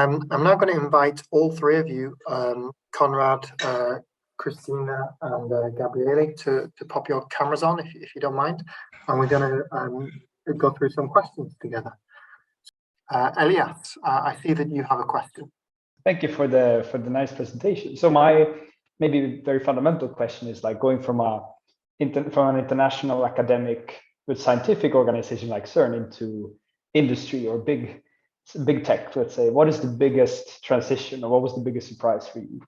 I'm now going to invite all three of you, Conrad, Christina, and Gabriele, to pop your cameras on, if you don't mind. And we're going to go through some questions together. Elias, I see that you have a question. Thank you for the nice presentation. So my maybe very fundamental question is like going from an international academic with scientific organization like CERN into industry or big tech, let's say. What is the biggest transition, or what was the biggest surprise for you?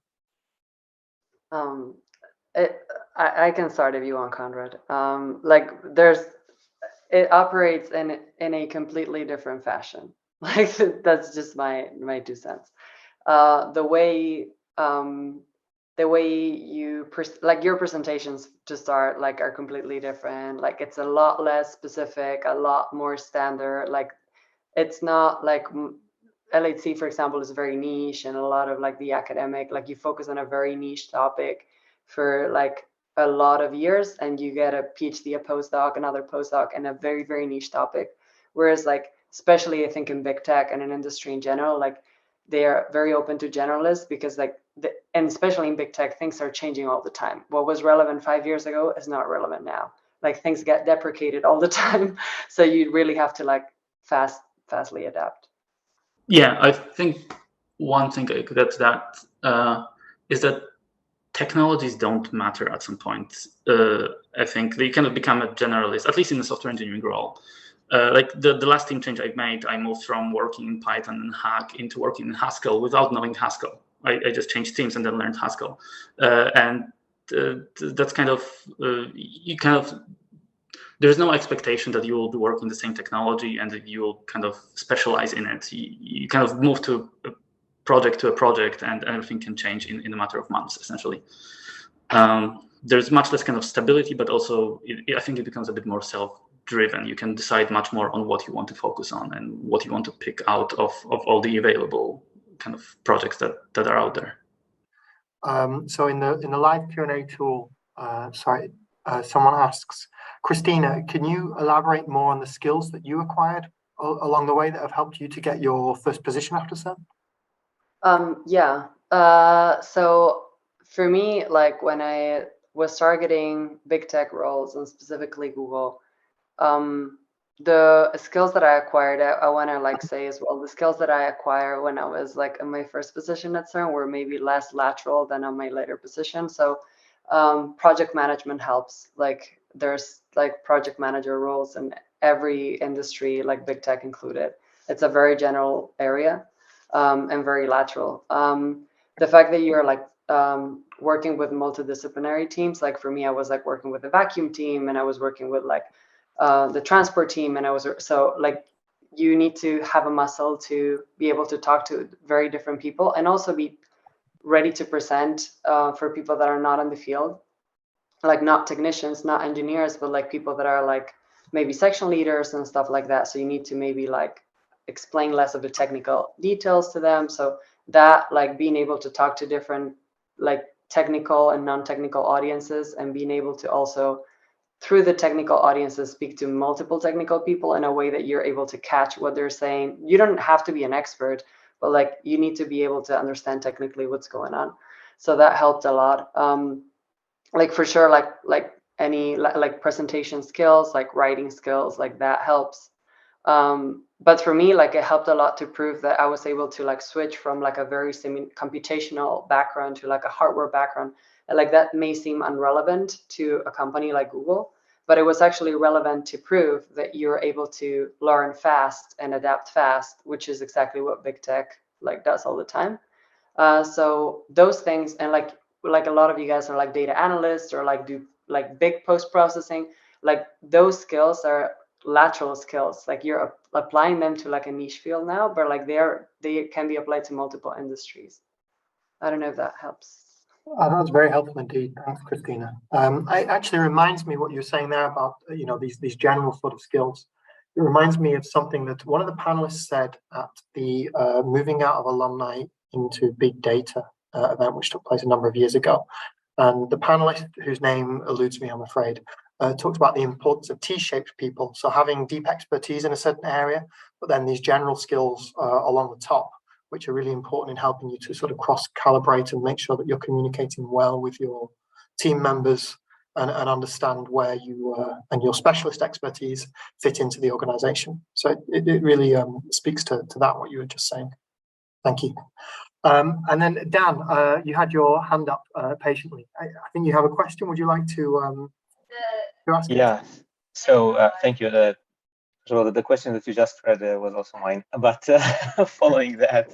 I can start if you want, Conrad. It operates in a completely different fashion. Like that's just my 2 cents. The way you like your presentations to start like are completely different. Like it's a lot less specific, a lot more standard. Like it's not like LHC, for example, is very niche, and a lot of like the academic, like you focus on a very niche topic for like a lot of years, and you get a PhD, a postdoc, another postdoc, and a very, very niche topic. Whereas like, especially I think in big tech and in industry in general, like they are very open to generalists because like, and especially in big tech, things are changing all the time. What was relevant 5 years ago is not relevant now. Like things get deprecated all the time. So you really have to like fastly adapt. Yeah, I think one thing I could add to that is that technologies don't matter at some point. I think you cannot become a generalist, at least in the software engineering role. Like the last team change I made, I moved from working in Python and Hack into working in Haskell without knowing Haskell. I just changed teams and then learned Haskell. That's kind of, there's no expectation that you will work in the same technology and that you will kind of specialize in it. You kind of move to a project and everything can change in a matter of months, essentially. There's much less kind of stability, but also I think it becomes a bit more self-driven. You can decide much more on what you want to focus on and what you want to pick out of all the available kind of projects that are out there. So in the live Q&A tool, someone asks, Christina, can you elaborate more on the skills that you acquired along the way that have helped you to get your first position after CERN? Yeah. So for me, like when I was targeting big tech roles and specifically Google, the skills that I acquired, I want to like say as well, the skills that I acquired when I was like in my first position at CERN were maybe less lateral than on my later position. So project management helps. Like there's like project manager roles in every industry, like big tech included. It's a very general area and very lateral. The fact that you're like working with multidisciplinary teams, like for me, I was like working with a vacuum team and I was working with like the transport team, and I was so like you need to have a muscle to be able to talk to very different people and also be ready to present for people that are not in the field, like not technicians, not engineers, but like people that are like maybe section leaders and stuff like that. So you need to maybe like explain less of the technical details to them. So that like being able to talk to different like technical and non-technical audiences and being able to also through the technical audiences speak to multiple technical people in a way that you're able to catch what they're saying. You don't have to be an expert, but like you need to be able to understand technically what's going on. So that helped a lot. Like for sure, like any like presentation skills, like writing skills, like that helps. But for me, like it helped a lot to prove that I was able to like switch from like a very computational background to like a hardware background. And like that may seem irrelevant to a company like Google, but it was actually relevant to prove that you're able to learn fast and adapt fast, which is exactly what big tech like does all the time. So those things, and like a lot of you guys are like data analysts or like do like big post-processing, like those skills are lateral skills. Like you're applying them to like a niche field now, but like they can be applied to multiple industries. I don't know if that helps. That was very helpful indeed. Thanks, Christina. It actually reminds me what you're saying there about these general sort of skills. It reminds me of something that one of the panelists said at the moving out of alumni into big data event, which took place a number of years ago. And the panelist, whose name eludes me, I'm afraid, talked about the importance of T-shaped people. So having deep expertise in a certain area, but then these general skills along the top, which are really important in helping you to sort of cross-calibrate and make sure that you're communicating well with your team members and understand where you and your specialist expertise fit into the organization. So it really speaks to that, what you were just saying. Thank you. And then Dan, you had your hand up patiently. I think you have a question. Would you like to ask? Yeah. So thank you. So the question that you just read was also mine. But following that,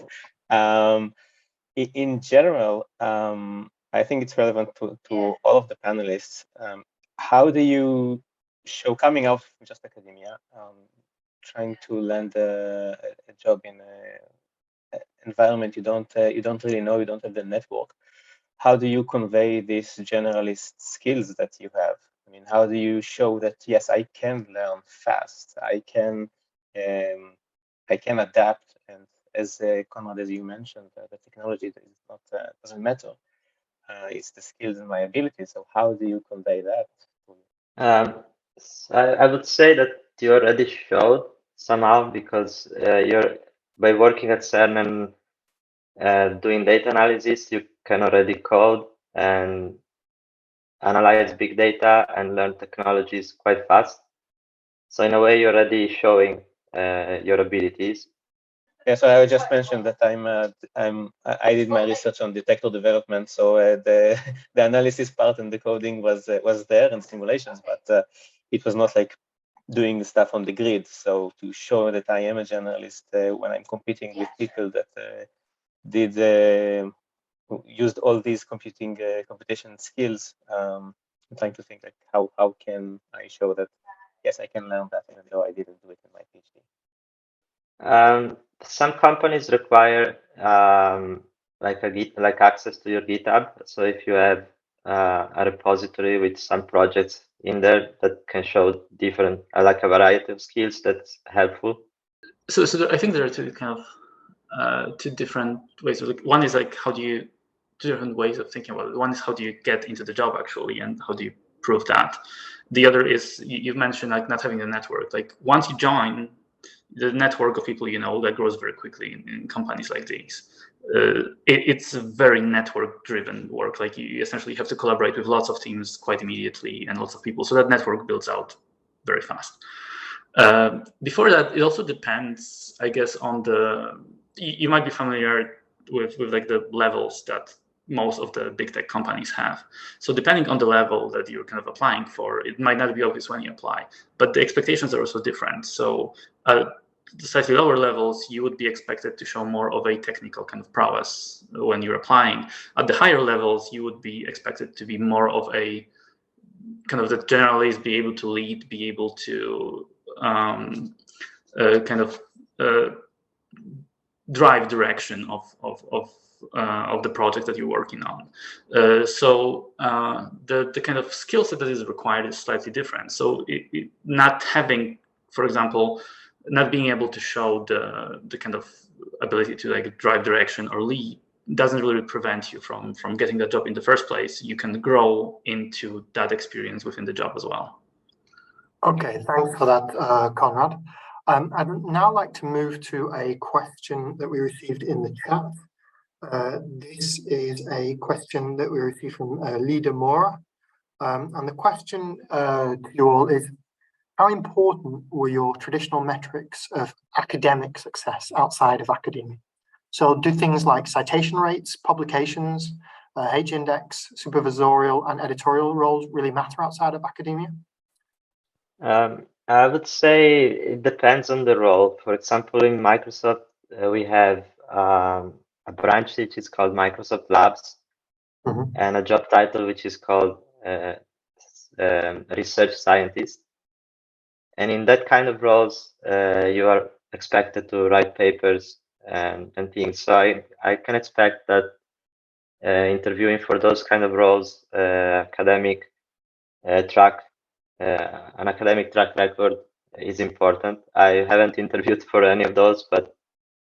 in general, I think it's relevant to all of the panelists. How do you show, coming out from just academia, trying to land a job in an environment you don't really know, you don't have the network? How do you convey these generalist skills that you have? I mean, how do you show that, yes, I can learn fast, I can adapt, and as Conrad, as you mentioned, the technology is not doesn't matter. It's the skills and my abilities. So how do you convey that? I would say that you already showed somehow, because by working at CERN and doing data analysis, you can already code and analyze big data and learn technologies quite fast. So in a way, you're already showing your abilities. Yeah, so I just mentioned that I did my research on detector development, so the analysis part and the coding was there and simulations, but it was not like doing the stuff on the grid. So to show that I am a generalist when I'm competing with people that used all these computation skills, I'm trying to think like how can I show that yes, I can learn that even though I didn't do it in my PhD. Some companies require like access to your GitHub. So if you have a repository with some projects in there that can show different, like a variety of skills, that's helpful. So I think there are two kind of two different ways of one is like two different ways of thinking about it. One is how do you get into the job actually, and how do you prove that? The other is you've mentioned like not having a network. Like once you join, the network of people you know that grows very quickly in companies like these. It's a very network-driven work. Like you essentially have to collaborate with lots of teams quite immediately and lots of people. So that network builds out very fast. Before that, it also depends, I guess, on you might be familiar with like the levels that most of the big tech companies have. So depending on the level that you're kind of applying for, it might not be obvious when you apply, but the expectations are also different. So the slightly lower levels, you would be expected to show more of a technical kind of prowess when you're applying. At the higher levels, you would be expected to be more of a kind of the generalist, be able to lead, be able to kind of drive direction of the project that you're working on. So the kind of skill set that is required is slightly different. So not having, for example, not being able to show the kind of ability to like drive direction or lead doesn't really prevent you from getting that job in the first place. You can grow into that experience within the job as well. Okay, thanks for that, Conrad. I'd now like to move to a question that we received in the chat. This is a question that we received from Lida Mora. And the question to you all is, how important were your traditional metrics of academic success outside of academia? So do things like citation rates, publications, H-index, supervisorial and editorial roles really matter outside of academia? I would say it depends on the role. For example, in Microsoft, we have a branch which is called Microsoft Labs, and a job title which is called research scientist. And in that kind of roles, you are expected to write papers and things. So I can expect that interviewing for those kind of roles, academic track, an academic track record is important. I haven't interviewed for any of those, but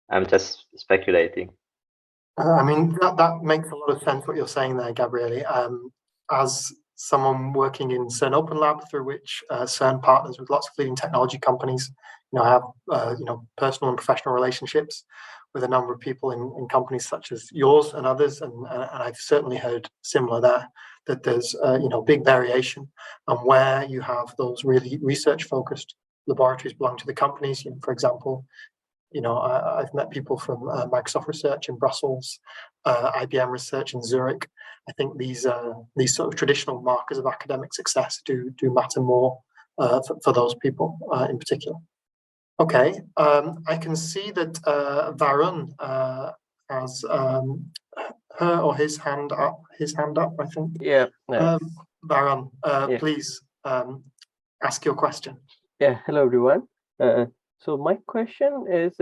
I'm just speculating. I mean, that makes a lot of sense what you're saying there, Gabriele. As someone working in CERN Open Lab, through which CERN partners with lots of leading technology companies, have personal and professional relationships with a number of people in companies such as yours and others, and I've certainly heard similar there, that there's big variation on where you have those really research-focused laboratories belong to the companies. For example, I've met people from Microsoft Research in Brussels, IBM Research in Zurich. I think these sort of traditional markers of academic success do matter more for those people in particular. Okay, I can see that Varun has her or his hand up. I think. Yeah. Varun, Yeah. please ask your question. Yeah. Hello, everyone. So my question is,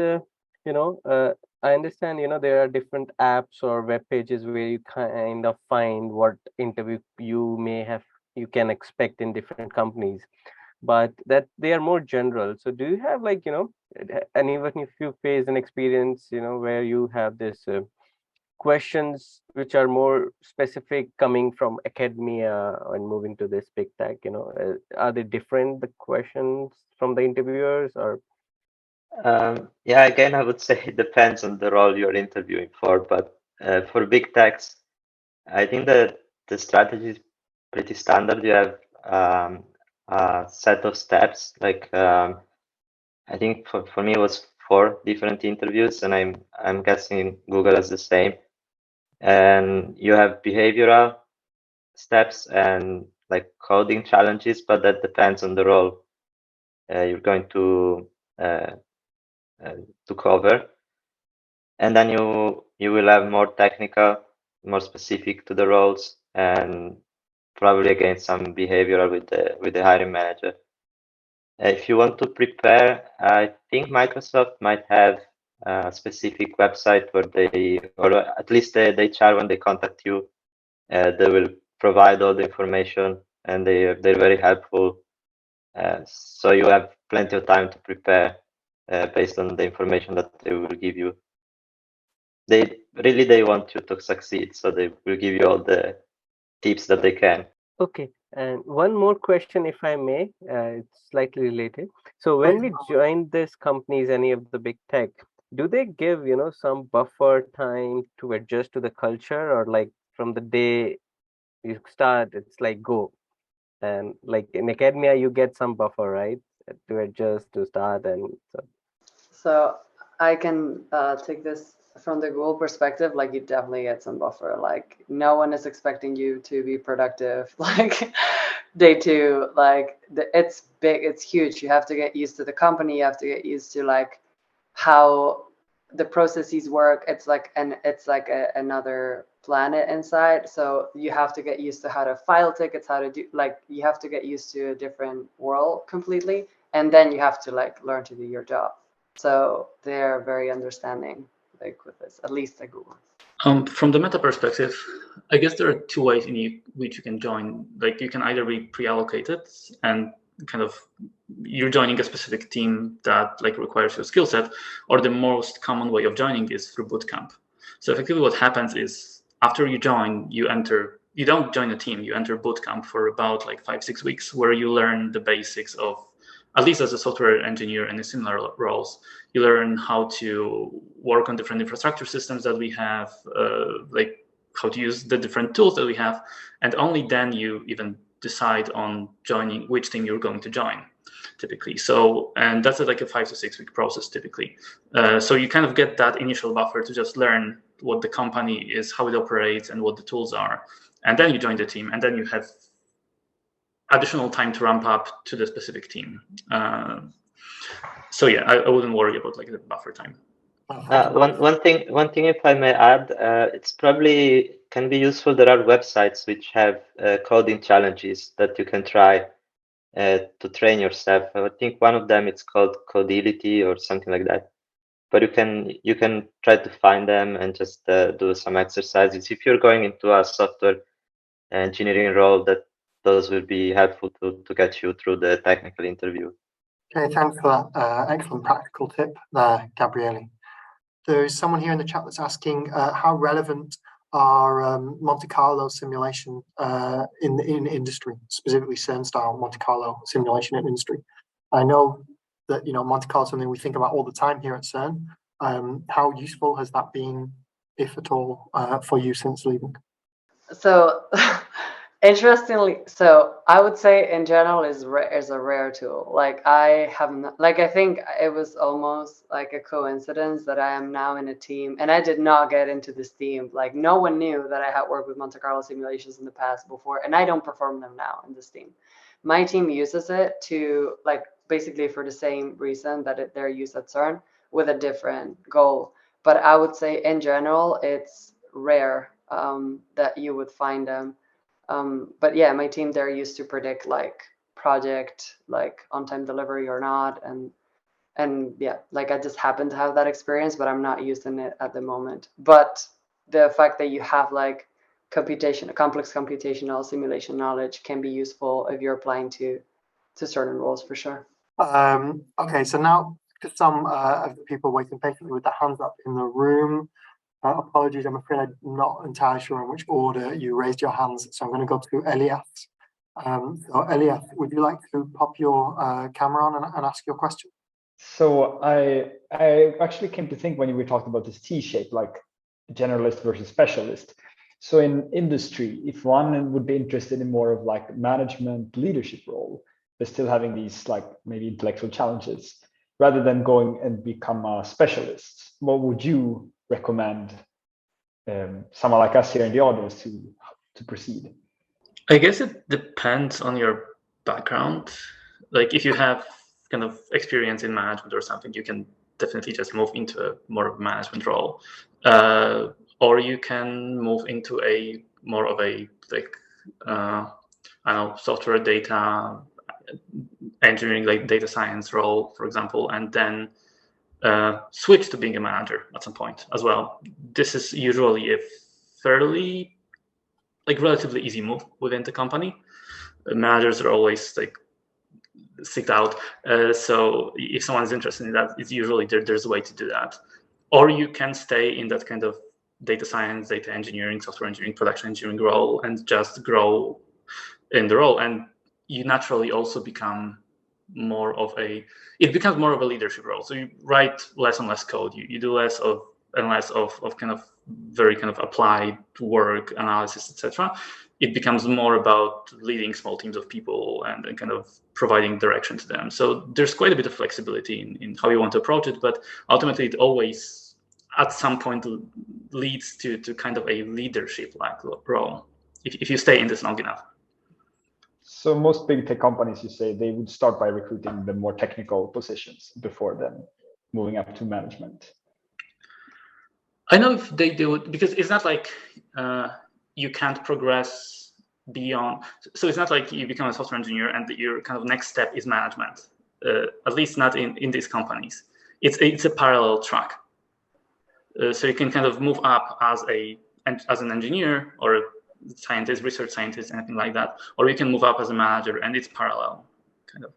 I understand, there are different apps or web pages where you kind of find what interview you can expect in different companies, but that they are more general. So do you have and even if you face an experience, where you have this questions which are more specific coming from academia and moving to this big tech, are they different, the questions from the interviewers, or? Yeah, again, I would say it depends on the role you're interviewing for, but for big techs, I think that the strategy is pretty standard. You have a set of steps, like I think for me it was 4 different interviews, and I'm guessing Google has the same. And you have behavioral steps and like coding challenges, but that depends on the role you're going to cover. And then you will have more technical, more specific to the roles, and probably again some behavioral with the hiring manager. If you want to prepare, I think Microsoft might have a specific website where or at least the HR, when they contact you, they will provide all the information, and they're very helpful. So you have plenty of time to prepare based on the information that they will give you. They want you to succeed, so they will give you all the tips that they can. Okay, and one more question, if I may, it's slightly related. So when we join these companies, any of the big tech, do they give, some buffer time to adjust to the culture, or like from the day you start, it's like go? And like in academia, you get some buffer, right, to adjust, to start, and so. So I can take this from the Google perspective. Like, you definitely get some buffer. Like, no one is expecting you to be productive like day 2. Like, it's big, it's huge. You have to get used to the company. You have to get used to like how the processes work. It's like another planet inside. So you have to get used to how to file tickets, how to do, like, you have to get used to a different world completely, and then you have to like learn to do your job. So they're very understanding, like, with this, at least at Google. From the meta perspective, I guess there are 2 ways in which you can join. Like, you can either be pre-allocated and kind of you're joining a specific team that like requires your skill set, or the most common way of joining is through bootcamp. So effectively what happens is after you join, you don't join a team, you enter bootcamp for about like 5-6 weeks, where you learn the basics of, at least as a software engineer and in similar roles, you learn how to work on different infrastructure systems that we have, like how to use the different tools that we have, and only then you even decide on joining which team you're going to join, typically. So, and that's like a 5 to 6 week process typically. So you kind of get that initial buffer to just learn what the company is, how it operates, and what the tools are, and then you join the team, and then you have additional time to ramp up to the specific team. So yeah, I wouldn't worry about like the buffer time. One thing, if I may add, it's probably can be useful. There are websites which have coding challenges that you can try to train yourself. I think one of them it's called Codility or something like that. But you can try to find them and just do some exercises. If you're going into a software engineering role, that those will be helpful to get you through the technical interview. Okay, thanks for that excellent practical tip there, Gabriele. There is someone here in the chat that's asking how relevant are Monte Carlo simulation in industry, specifically CERN style Monte Carlo simulation in industry. I know that Monte Carlo is something we think about all the time here at CERN, How useful has that been, if at all, for you since leaving? So interestingly, so I would say in general is a rare tool. Like I haven't, like I think it was almost like a coincidence that I am now in a team, and I did not get into this team. Like no one knew that I had worked with Monte Carlo simulations in the past before, and I don't perform them now in this team. My team uses it to like basically for the same reason that they're used at CERN with a different goal. But I would say in general, it's rare that you would find them. But yeah, my team, they're used to predict like project, like on-time delivery or not. And yeah, like I just happen to have that experience, but I'm not using it at the moment. But the fact that you have like complex computational simulation knowledge can be useful if you're applying to certain roles for sure. Okay, so now to some of the people waiting patiently with their hands up in the room. Apologies, I'm afraid I'm not entirely sure in which order you raised your hands, so I'm going to go to Elias. So Elias, would you like to pop your camera on and ask your question? So I actually came to think when you were talking about this T-shape, like generalist versus specialist. So in industry, if one would be interested in more of like management leadership role, but still having these like maybe intellectual challenges, rather than going and become a specialist, what would you recommend someone like us here in the audience to proceed? I guess it depends on your background. Like if you have kind of experience in management or something, you can definitely just move into a more of a management role, or you can move into a more of a like I don't know, software data engineering, like data science role, for example, and then switch to being a manager at some point as well. This is usually a fairly like relatively easy move within the company. Managers are always like seeked out. So if someone's interested in that, it's usually there's a way to do that. Or you can stay in that kind of data science, data engineering, software engineering, production engineering role and just grow in the role. And you naturally also become more of it becomes more of a leadership role. So you write less and less code. You do less of and less of kind of very kind of applied work, analysis, etc. It becomes more about leading small teams of people and kind of providing direction to them. So there's quite a bit of flexibility in how you want to approach it, but ultimately it always at some point leads to kind of a leadership-like role if you stay in this long enough. So most big tech companies, you say, they would start by recruiting the more technical positions before then moving up to management. I know if they do it because it's not like you can't progress beyond. So it's not like you become a software engineer and your kind of next step is management. At least not in these companies. It's a parallel track. So you can kind of move up as an engineer or a scientist, research scientist, anything like that, or you can move up as a manager, and it's parallel, kind of,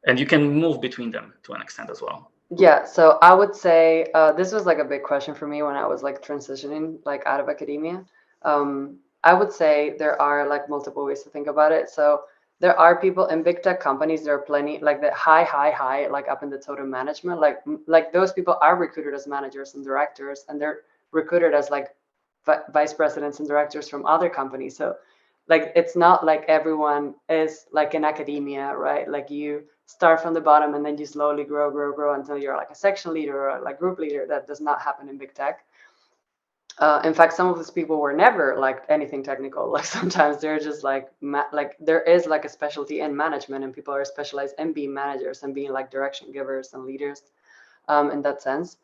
and you can move between them to an extent as well. Yeah, so I would say this was like a big question for me when I was like transitioning like out of academia. I would say there are like multiple ways to think about it. So there are people in big tech companies, there are plenty like the high, like up in the totem management, like those people are recruited as managers and directors, and they're recruited as like vice presidents and directors from other companies. So like it's not like everyone is like in academia, right? Like you start from the bottom and then you slowly grow until you're like a section leader or like group leader. That does not happen in big tech. In fact, some of these people were never like anything technical. Like sometimes they're just like there is like a specialty in management, and people are specialized in being managers and being like direction givers and leaders in that sense.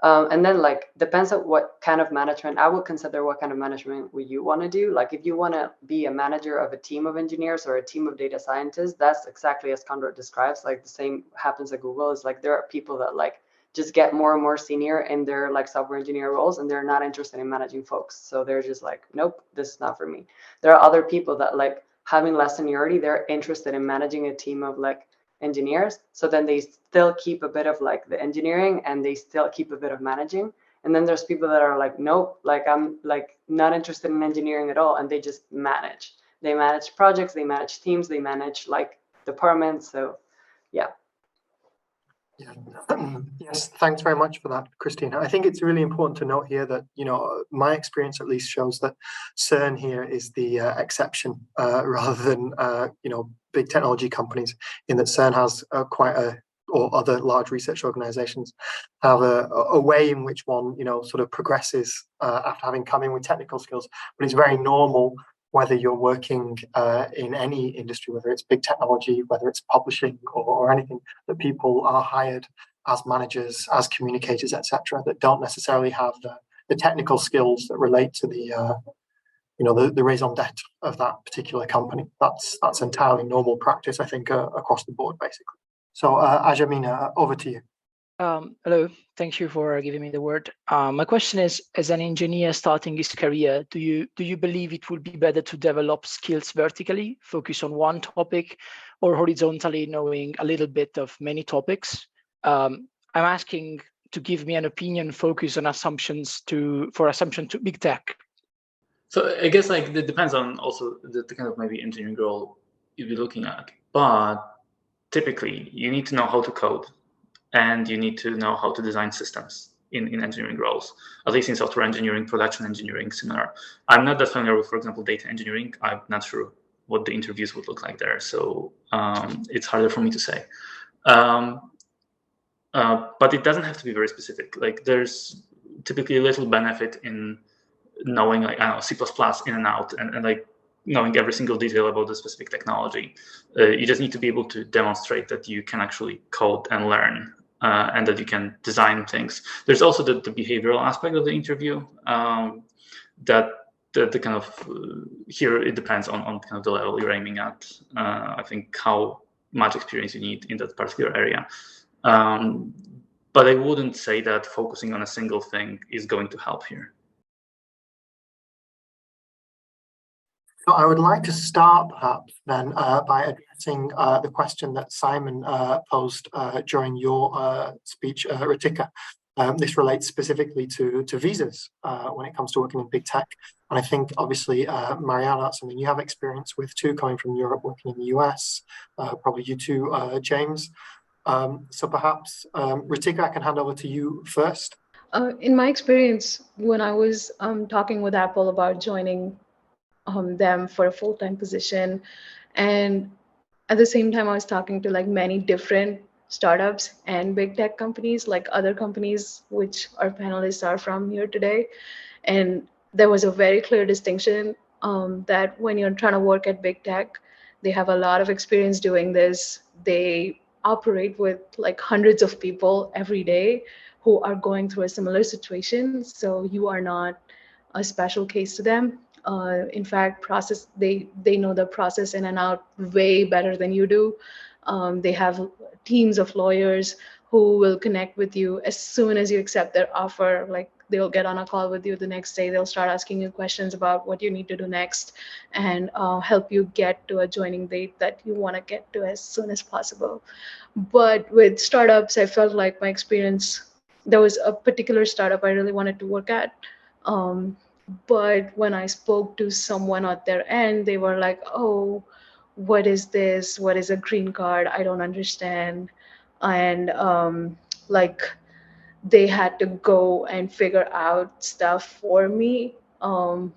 And then like depends on what kind of management. I would consider what kind of management would you want to do. Like if you want to be a manager of a team of engineers or a team of data scientists, that's exactly as Conrad describes. Like the same happens at Google. Is like there are people that like just get more and more senior in their like software engineer roles, and they're not interested in managing folks. So they're just like, nope, this is not for me. There are other people that like having less seniority, they're interested in managing a team of like engineers, so then they still keep a bit of like the engineering and they still keep a bit of managing. And then there's people that are like, nope, like I'm like not interested in engineering at all, and they just manage. They manage projects, they manage teams, they manage like departments. So yeah. Yeah. Yes, thanks very much for that, Christina. I think it's really important to note here that, my experience at least shows that CERN here is the exception rather than, big technology companies, in that CERN has or other large research organizations have a way in which one, sort of progresses after having come in with technical skills. But it's very normal, whether you're working in any industry, whether it's big technology, whether it's publishing or anything, that people are hired as managers, as communicators, etc., that don't necessarily have the technical skills that relate to the raison d'etre of that particular company. That's entirely normal practice, I think, across the board, basically. So, Ajamina, over to you. Hello, thank you for giving me the word. My question is, as an engineer starting his career, do you believe it would be better to develop skills vertically, focus on one topic, or horizontally, knowing a little bit of many topics? I'm asking to give me an opinion, focus on assumption to big tech. So I guess it depends on also the kind of maybe engineering role you'll be looking at, but typically you need to know how to code, and you need to know how to design systems in engineering roles, at least in software engineering, production engineering, similar. I'm not that familiar with, for example, data engineering. I'm not sure what the interviews would look like there, so it's harder for me to say. But it doesn't have to be very specific. There's typically a little benefit in knowing C++ in and out, and knowing every single detail about the specific technology. You just need to be able to demonstrate that you can actually code and learn, and that you can design things. There's also the behavioral aspect of the interview, that the kind of here it depends on kind of the level you're aiming at. I think how much experience you need in that particular area. But I wouldn't say that focusing on a single thing is going to help here. So I would like to start perhaps then by addressing the question that Simon posed during your speech, Ritika. This relates specifically to visas when it comes to working in big tech. And I think obviously, Mariana, that's something you have experience with too, coming from Europe, working in the US, probably you too, James. So perhaps, Ritika, I can hand over to you first. In my experience, when I was talking with Apple about joining them for a full-time position, and at the same time I was talking to many different startups and big tech companies, like other companies which our panelists are from here today, and there was a very clear distinction that when you're trying to work at big tech, they have a lot of experience doing this. They operate with hundreds of people every day who are going through a similar situation, so you are not a special case to them. In fact, they know the process in and out way better than you do. They have teams of lawyers who will connect with you as soon as you accept their offer. They'll get on a call with you the next day. They'll start asking you questions about what you need to do next, and help you get to a joining date that you want to get to as soon as possible. But with startups, I felt like my experience, there was a particular startup I really wanted to work at. But when I spoke to someone at their end, they were like, oh, what is this? What is a green card? I don't understand. And they had to go and figure out stuff for me. And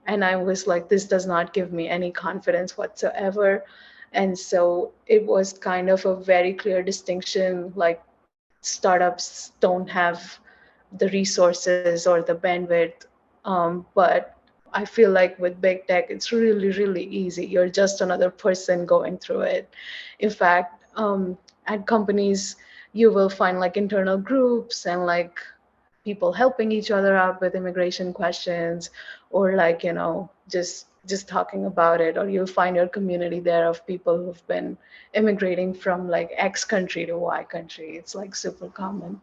I was like, this does not give me any confidence whatsoever. And so it was kind of a very clear distinction, startups don't have the resources or the bandwidth. But I feel like with big tech, it's really, really easy. You're just another person going through it. In fact, at companies, you will find internal groups and people helping each other out with immigration questions, or just talking about it. Or you'll find your community there of people who've been immigrating from X country to Y country. It's super common.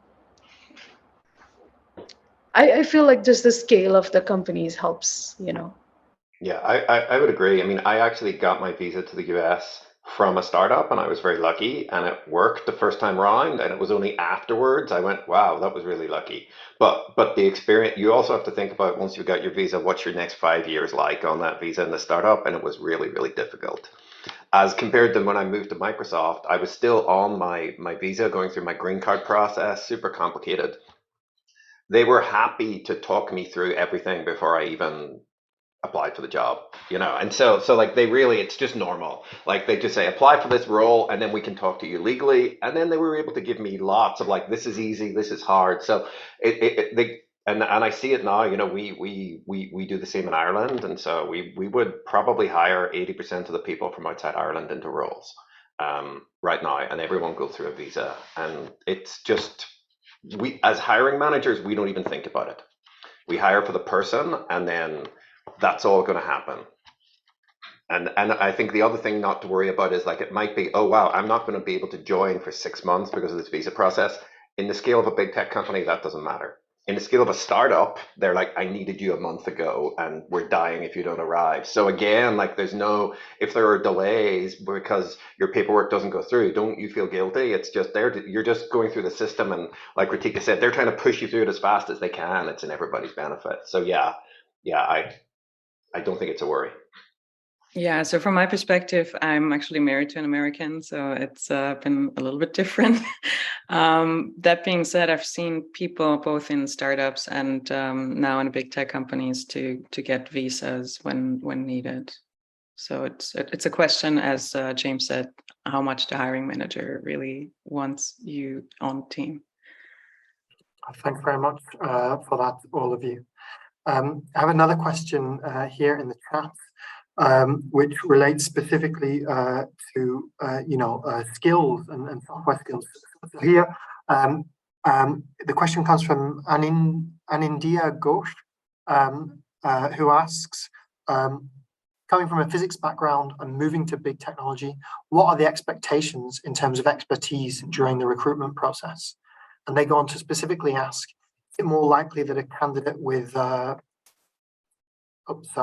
I feel like just the scale of the companies helps. Yeah, I would agree. I mean, I actually got my visa to the US from a startup, and I was very lucky, and it worked the first time around, and it was only afterwards I went, wow, that was really lucky. But the experience, you also have to think about, once you got your visa, what's your next 5 years like on that visa in the startup, and it was really, really difficult. as compared to when I moved to Microsoft, I was still on my visa, going through my green card process, super complicated. They were happy to talk me through everything before I even applied for the job, and so like they really, it's just normal. Like they just say apply for this role and then we can talk to you legally, and then they were able to give me lots of like, this is easy, this is hard. So they, and I see it now, we do the same in Ireland, and so we would probably hire 80% of the people from outside Ireland into roles right now, and everyone goes through a visa, and it's just, we as hiring managers, we don't even think about it. We hire for the person, and then that's all going to happen. And I think the other thing not to worry about is like, it might be, oh wow, I'm not going to be able to join for 6 months because of this visa process. In the scale of a big tech company, that doesn't matter. In the scale of a startup, they're like, I needed you a month ago and we're dying if you don't arrive. So again, like there's no, if there are delays because your paperwork doesn't go through, don't you feel guilty? It's just you're just going through the system, and like Ritika said, they're trying to push you through it as fast as they can. It's in everybody's benefit. So yeah, I don't think it's a worry. Yeah, so from my perspective, I'm actually married to an American, so it's been a little bit different. That being said, I've seen people both in startups and now in big tech companies to get visas when needed. So it's a question, as James said, how much the hiring manager really wants you on team. Thanks very much for that, all of you. I have another question here in the chat, which relates specifically to skills and software skills. So here, the question comes from Anindia Ghosh, who asks, coming from a physics background and moving to big technology, what are the expectations in terms of expertise during the recruitment process? And they go on to specifically ask, is it more likely that a candidate with is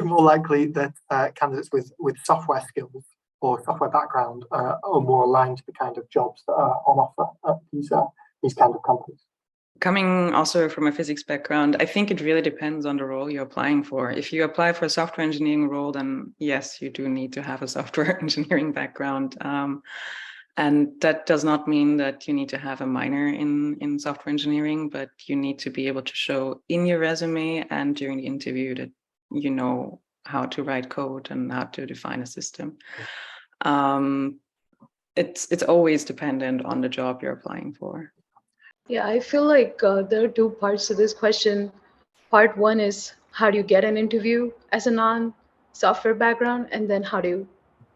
it more likely that candidates with software skills or software background are more aligned to the kind of jobs that are on offer at these kind of companies? Coming also from a physics background, I think it really depends on the role you're applying for. If you apply for a software engineering role, then yes, you do need to have a software engineering background. And that does not mean that you need to have a minor in software engineering, but you need to be able to show in your resume and during the interview that you know how to write code and how to define a system. It's always dependent on the job you're applying for. Yeah, I feel like there are two parts to this question. Part one is, how do you get an interview as a non-software background? And then how do you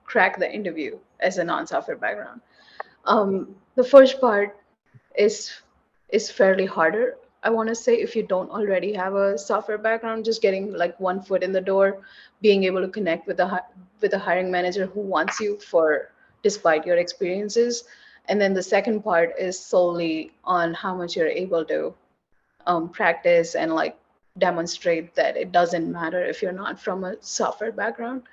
crack the interview as a non-software background? The first part is fairly harder. I want to say, if you don't already have a software background, just getting like one foot in the door, being able to connect with the hiring manager who wants you despite your experiences. And then the second part is solely on how much you're able to practice and like demonstrate that it doesn't matter if you're not from a software background.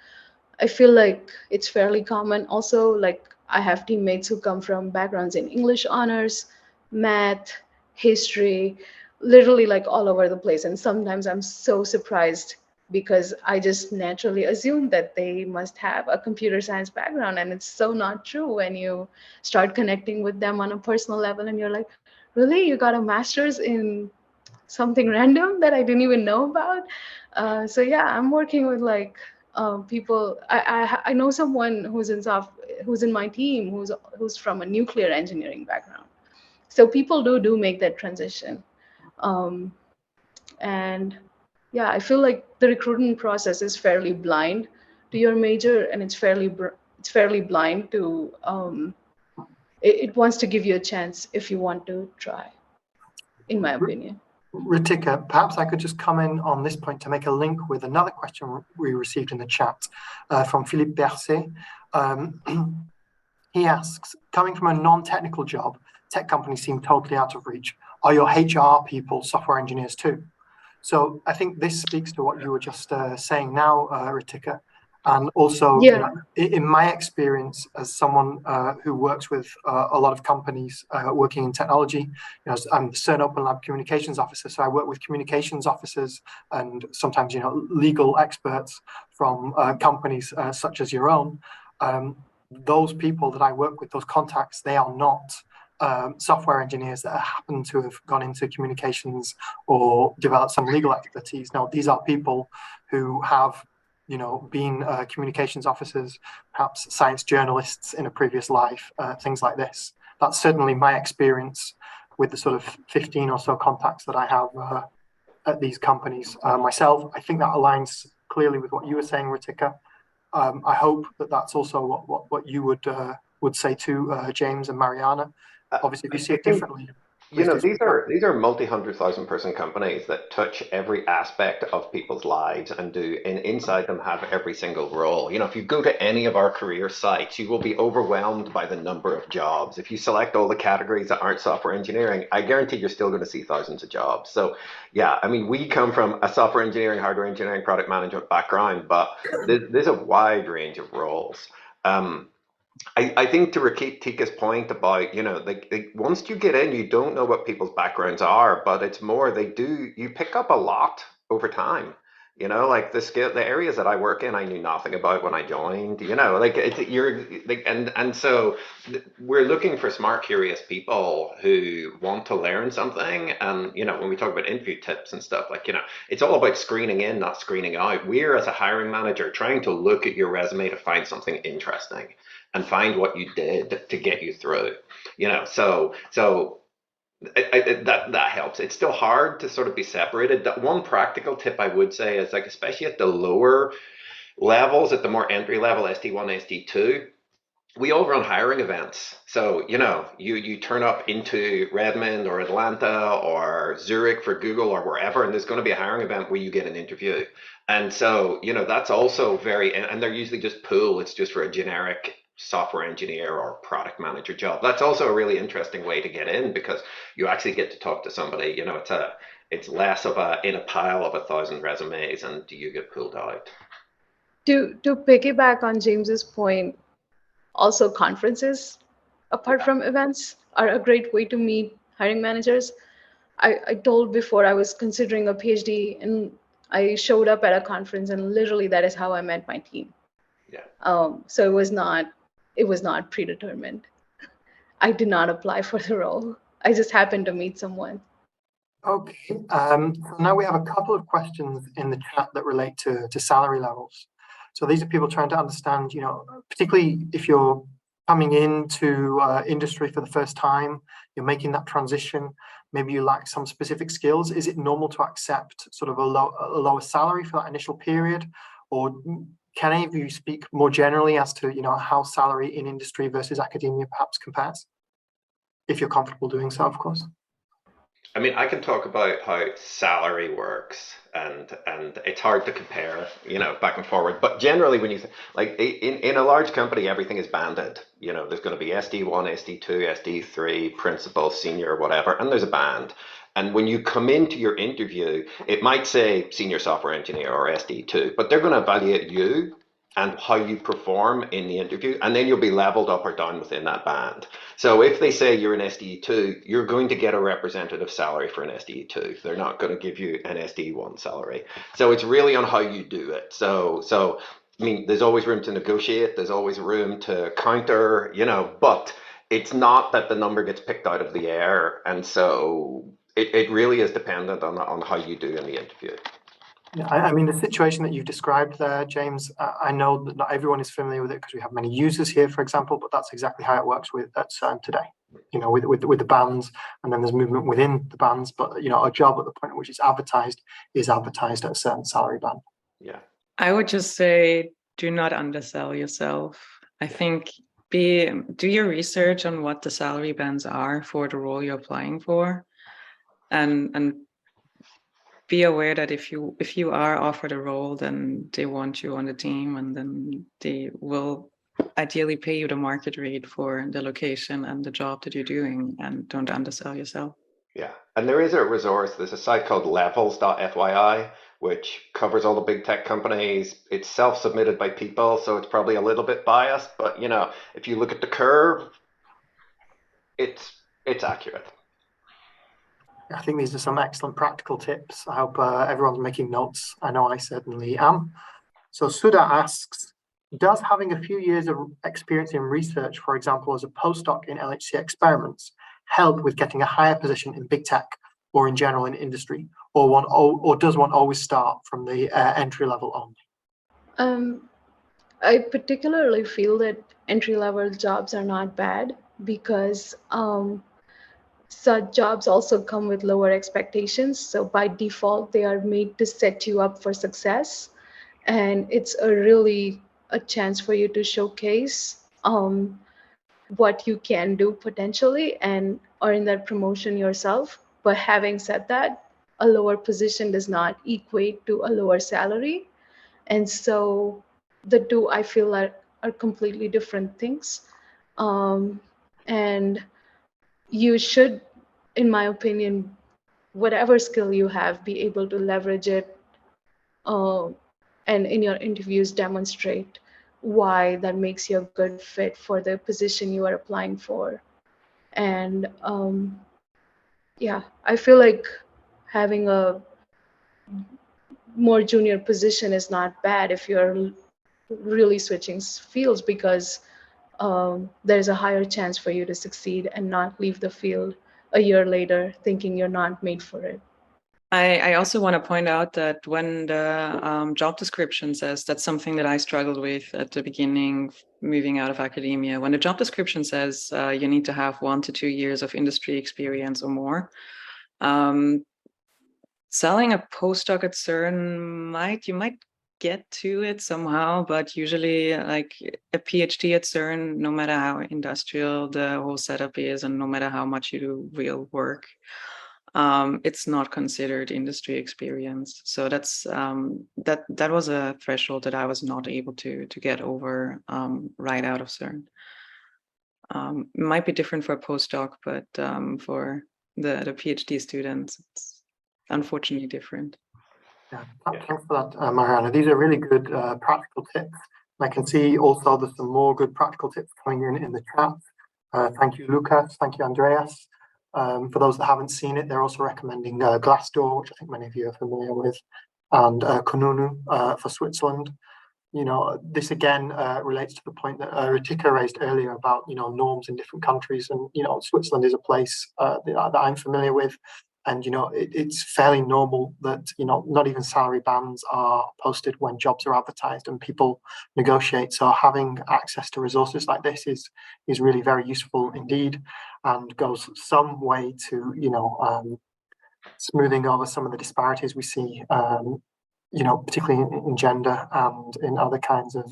I feel like it's fairly common. Also, like I have teammates who come from backgrounds in English honors, math, history, literally like all over the place. And sometimes I'm so surprised because I just naturally assume that they must have a computer science background. And it's so not true when you start connecting with them on a personal level and you're like, really? You got a master's in something random that I didn't even know about? So yeah, I'm working with like people. I know someone who's in my team who's from a nuclear engineering background. So people do make that transition. And yeah, I feel like the recruitment process is fairly blind to your major, and it's fairly blind to it wants to give you a chance if you want to try, in my opinion. Ritika, perhaps I could just come in on this point to make a link with another question we received in the chat from Philippe Berset. He asks, coming from a non-technical job, tech companies seem totally out of reach. Are your HR people software engineers too? So I think this speaks to what you were just saying now, Ritika. And also, Yeah. in my experience as someone who works with a lot of companies working in technology, I'm the CERN Open Lab communications officer, so I work with communications officers and sometimes legal experts from companies such as your own. Those people that I work with, those contacts, they are not software engineers that happen to have gone into communications or developed some legal expertise. No, these are people who have been communications officers, perhaps science journalists in a previous life, things like this. That's certainly my experience with the sort of 15 or so contacts that I have at these companies myself. I think that aligns clearly with what you were saying, Ritika. I hope that that's also what you would say to James and Mariana. Obviously, if you see it differently. These are multi-100,000 person companies that touch every aspect of people's lives and inside them have every single role. If you go to any of our career sites, you will be overwhelmed by the number of jobs. If you select all the categories that aren't software engineering, I guarantee you're still going to see thousands of jobs. So yeah, I mean, we come from a software engineering, hardware engineering, product management background, but there's a wide range of roles. I think to Ritika's point about, once you get in, you don't know what people's backgrounds are, but it's more, you pick up a lot over time. Like the areas that I work in, I knew nothing about when I joined, so we're looking for smart, curious people who want to learn something. And, when we talk about interview tips and stuff, it's all about screening in, not screening out. We're, as a hiring manager, trying to look at your resume to find something interesting and find what you did to get you through, so that helps. It's still hard to sort of be separated. That one practical tip I would say is, especially at the lower levels, at the more entry level, SD1, SD2, we all run hiring events. So, you turn up into Redmond or Atlanta or Zurich for Google or wherever, and there's going to be a hiring event where you get an interview. And so, that's also and they're usually just pool. It's just for a generic software engineer or product manager job. That's also a really interesting way to get in, because you actually get to talk to somebody. It's less of in a pile of 1,000 resumes, and you get pulled out. To piggyback on James's point, also conferences, apart from events, are a great way to meet hiring managers. I told before I was considering a PhD, and I showed up at a conference, and literally that is how I met my team. Yeah. So it was not predetermined. I did not apply for the role. I just happened to meet someone. Okay. So now we have a couple of questions in the chat that relate to salary levels. So these are people trying to understand, particularly if you're coming into industry for the first time, you're making that transition, maybe you lack some specific skills. Is it normal to accept sort of a lower salary for that initial period? Or can any of you speak more generally as to, how salary in industry versus academia perhaps compares? If you're comfortable doing so, of course. I mean, I can talk about how salary works, and it's hard to compare, back and forward. But generally, when you in a large company, everything is banded. There's going to be SD1, SD2, SD3, principal, senior, whatever, and there's a band. And when you come into your interview, it might say senior software engineer or SD2, but they're going to evaluate you and how you perform in the interview, and then you'll be leveled up or down within that band. So if they say you're an SDE2, you're going to get a representative salary for an SDE2. They're not going to give you an SDE1 salary. So it's really on how you do it. So I mean, there's always room to negotiate. There's always room to counter, but it's not that the number gets picked out of the air. And so it really is dependent on how you do in the interview. Yeah, I mean, the situation that you've described there, James, I know that not everyone is familiar with it because we have many users here, for example, but that's exactly how it works at CERN today, with the bands, and then there's movement within the bands. But, a job at the point at which it's advertised is advertised at a certain salary band. Yeah. I would just say, do not undersell yourself. I think do your research on what the salary bands are for the role you're applying for, and be aware that if you are offered a role, then they want you on the team, and then they will ideally pay you the market rate for the location and the job that you're doing, and don't undersell yourself. Yeah, and there is a resource. There's a site called levels.fyi, which covers all the big tech companies. It's self-submitted by people, so it's probably a little bit biased, but you know, if you look at the curve, it's accurate. I think these are some excellent practical tips. I hope everyone's making notes. I know I certainly am. So Sudha asks, does having a few years of experience in research, for example, as a postdoc in LHC experiments, help with getting a higher position in big tech or in general in industry, or does one always start from the entry level only? I particularly feel that entry level jobs are not bad because such jobs also come with lower expectations. So by default, they are made to set you up for success. And it's a chance for you to showcase what you can do potentially and earn that promotion yourself. But having said that, a lower position does not equate to a lower salary. And so the two I feel are completely different things. And you should, in my opinion, whatever skill you have, be able to leverage it and in your interviews demonstrate why that makes you a good fit for the position you are applying for. And yeah, I feel like having a more junior position is not bad if you're really switching fields, because there's a higher chance for you to succeed and not leave the field a year later thinking you're not made for it. I also want to point out that when the job description says, that's something that I struggled with at the beginning, moving out of academia. When the job description says you need to have 1 to 2 years of industry experience or more, selling a postdoc at CERN you might get to it somehow, but usually like a PhD at CERN, no matter how industrial the whole setup is and no matter how much you do real work, it's not considered industry experience. So that's that was a threshold that I was not able to get over right out of CERN. It might be different for a postdoc, but for the PhD students, it's unfortunately different. Yeah, thanks for that, Mariana. These are really good practical tips. I can see also there's some more good practical tips coming in the chat. Thank you, Lucas. Thank you, Andreas. For those that haven't seen it, they're also recommending Glassdoor, which I think many of you are familiar with, and Kununu for Switzerland. You know, this again relates to the point that Ritika raised earlier about, you know, norms in different countries. And, you know, Switzerland is a place that I'm familiar with. And, you know, it's fairly normal that, you know, not even salary bands are posted when jobs are advertised and people negotiate. So having access to resources like this is really very useful indeed, and goes some way to, you know, smoothing over some of the disparities we see, you know, particularly in gender and in other kinds of,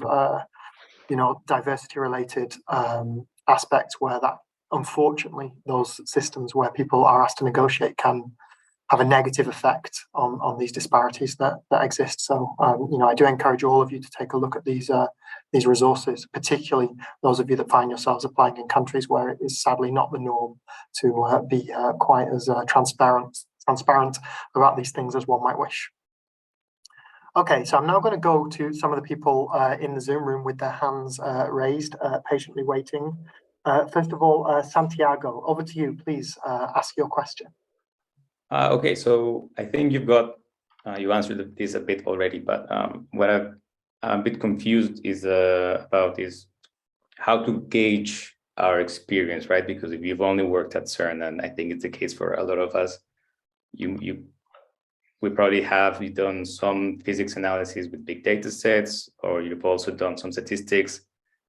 you know, diversity related aspects where that, unfortunately, those systems where people are asked to negotiate can have a negative effect on these disparities that exist. So, you know, I do encourage all of you to take a look at these resources, particularly those of you that find yourselves applying in countries where it is sadly not the norm to be quite as transparent about these things as one might wish. Okay, so I'm now going to go to some of the people in the Zoom room with their hands raised, patiently waiting. First of all, Santiago, over to you. Please ask your question. Okay, so I think you answered this a bit already, but what I'm a bit confused is about is how to gauge our experience, right? Because if you've only worked at CERN, and I think it's the case for a lot of us, we probably have done some physics analysis with big data sets, or you've also done some statistics,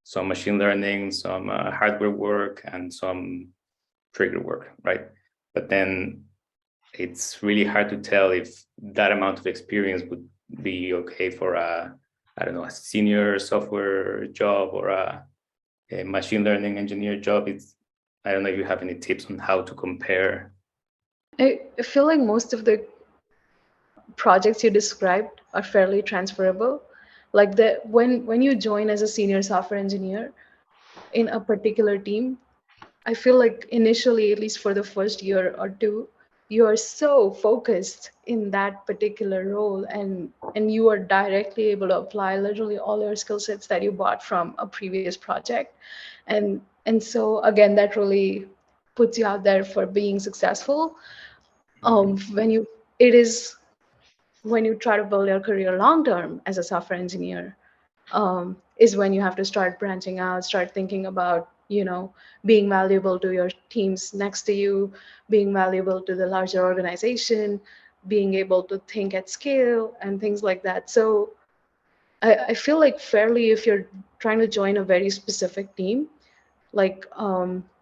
some machine learning, some hardware work, and some trigger work, right? But then it's really hard to tell if that amount of experience would be okay for I don't know, a senior software job or a machine learning engineer job. I don't know if you have any tips on how to compare. I feel like most of the projects you described are fairly transferable. Like when you join as a senior software engineer in a particular team, I feel like initially, at least for the first year or two, you're so focused in that particular role, and you are directly able to apply literally all your skill sets that you bought from a previous project. And so again, that really puts you out there for being successful. When you it is when you try to build your career long term as a software engineer, is when you have to start branching out, start thinking about, being valuable to your teams next to you, being valuable to the larger organization, being able to think at scale and things like that. So I feel like fairly, if you're trying to join a very specific team, like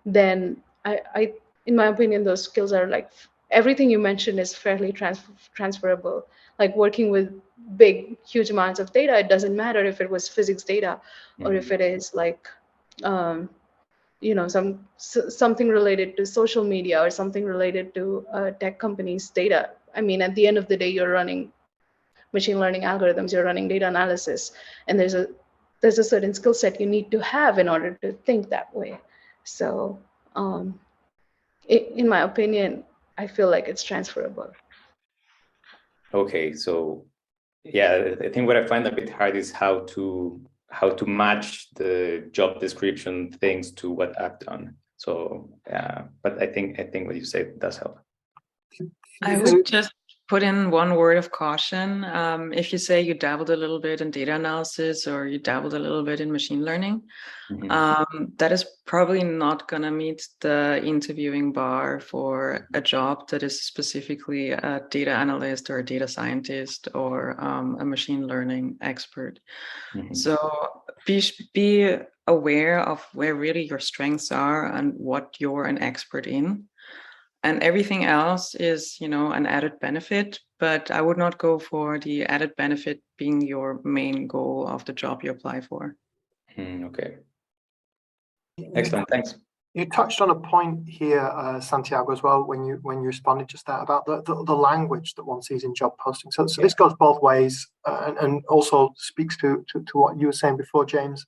then I in my opinion, those skills are like everything you mentioned is fairly transferable. Like working with big huge amounts of data, it doesn't matter if it was physics data or if it is like something related to social media or something related to tech companies data. I mean, at the end of the day, you're running machine learning algorithms, you're running data analysis, and there's a certain skill set you need to have in order to think that way. So in my opinion, I feel like it's transferable. Okay, so yeah, I think what I find a bit hard is how to match the job description things to what I've done. So yeah, but I think what you said does help. I would just put in one word of caution. If you say you dabbled a little bit in data analysis or you dabbled a little bit in machine learning, that is probably not going to meet the interviewing bar for a job that is specifically a data analyst or a data scientist or a machine learning expert. So be aware of where really your strengths are and what you're an expert in. And everything else is, an added benefit, but I would not go for the added benefit being your main goal of the job you apply for. Okay. Excellent, thanks. You touched on a point here, Santiago, as well, when you responded just that about the language that one sees in job postings. So this goes both ways, and also speaks to what you were saying before, James.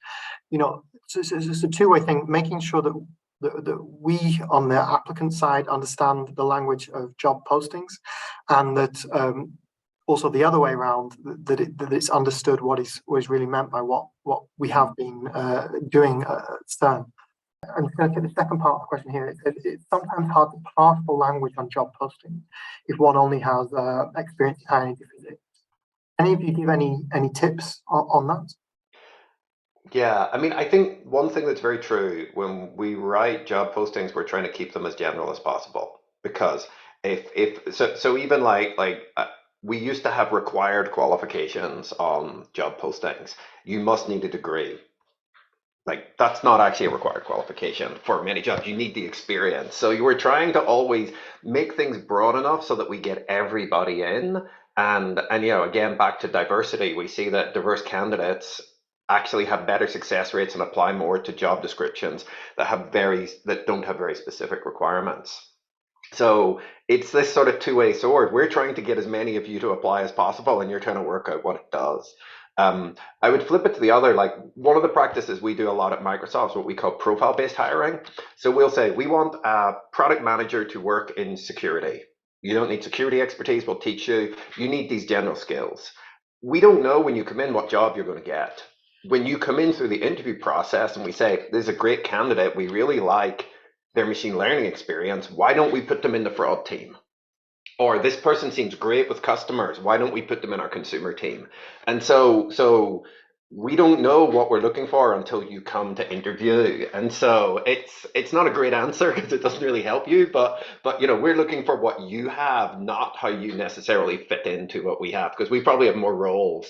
It's a two-way thing, making sure that we on the applicant side understand the language of job postings, and that also the other way around, that it's understood what is really meant by what we have been doing at CERN. I'm just going to take the second part of the question here. It's sometimes hard to parse the language on job postings if one only has experience in high energy physics. Any of you give any tips on that? Yeah, I mean, I think one thing that's very true when we write job postings, we're trying to keep them as general as possible, because so even like we used to have required qualifications on job postings. You must need a degree. Like, that's not actually a required qualification for many jobs. You need the experience. So you were trying to always make things broad enough so that we get everybody in. And again, back to diversity, we see that diverse candidates actually have better success rates and apply more to job descriptions that don't have very specific requirements. So it's this sort of two-way sword. We're trying to get as many of you to apply as possible, and you're trying to work out what it does. I would flip it to the other, like one of the practices we do a lot at Microsoft is what we call profile-based hiring. So we'll say, we want a product manager to work in security. You don't need security expertise, we'll teach you. You need these general skills. We don't know when you come in what job you're going to get. When you come in through the interview process and we say, there's a great candidate, we really like their machine learning experience, why don't we put them in the fraud team? Or this person seems great with customers, why don't we put them in our consumer team? And so we don't know what we're looking for until you come to interview. And so it's not a great answer because it doesn't really help you, but we're looking for what you have, not how you necessarily fit into what we have, because we probably have more roles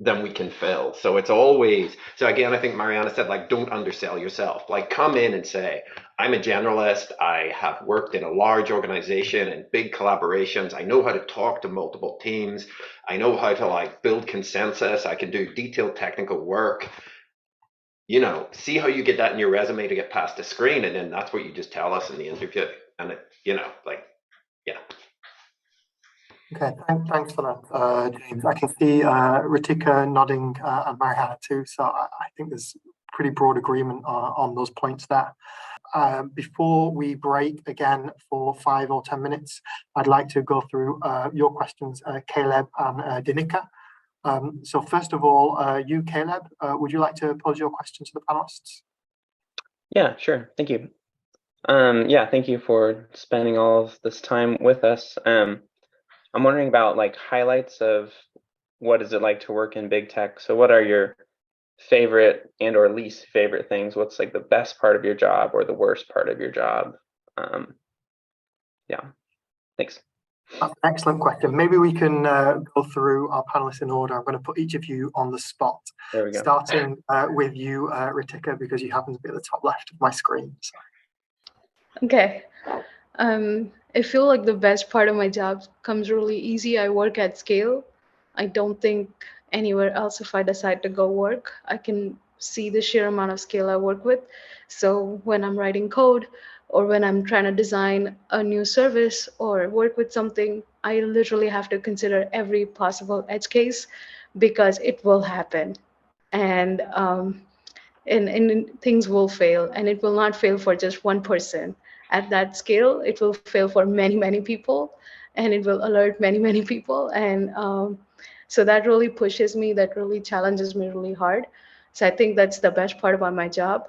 than we can fill. So it's always, so again, I think Mariana said, like, don't undersell yourself. Like, come in and say, I'm a generalist. I have worked in a large organization and big collaborations. I know how to talk to multiple teams. I know how to like build consensus. I can do detailed technical work. See how you get that in your resume to get past the screen. And then that's what you just tell us in the interview. And yeah. Okay, thanks for that, James. I can see Ritika nodding and Mariana too. So I think there's pretty broad agreement on those points there. before we break again for 5 or 10 minutes, I'd like to go through your questions, Caleb and Danica. So first of all, you, Caleb, would you like to pose your question to the panelists? Yeah, sure. Thank you. Yeah, thank you for spending all of this time with us. I'm wondering about like highlights of what is it like to work in big tech. So what are your favorite and or least favorite things? What's like the best part of your job or the worst part of your job? Yeah, thanks. That's an excellent question. Maybe we can go through our panelists in order. I'm going to put each of you on the spot. There we go. Starting with you, Ritika, because you happen to be at the top left of my screen. So. Okay. I feel like the best part of my job comes really easy. I work at scale. I don't think anywhere else, if I decide to go work, I can see the sheer amount of scale I work with. So when I'm writing code or when I'm trying to design a new service or work with something, I literally have to consider every possible edge case because it will happen. And things will fail, and it will not fail for just one person. At that scale, it will fail for many, many people, and it will alert many, many people. And so that really pushes me, that really challenges me really hard. So I think that's the best part about my job,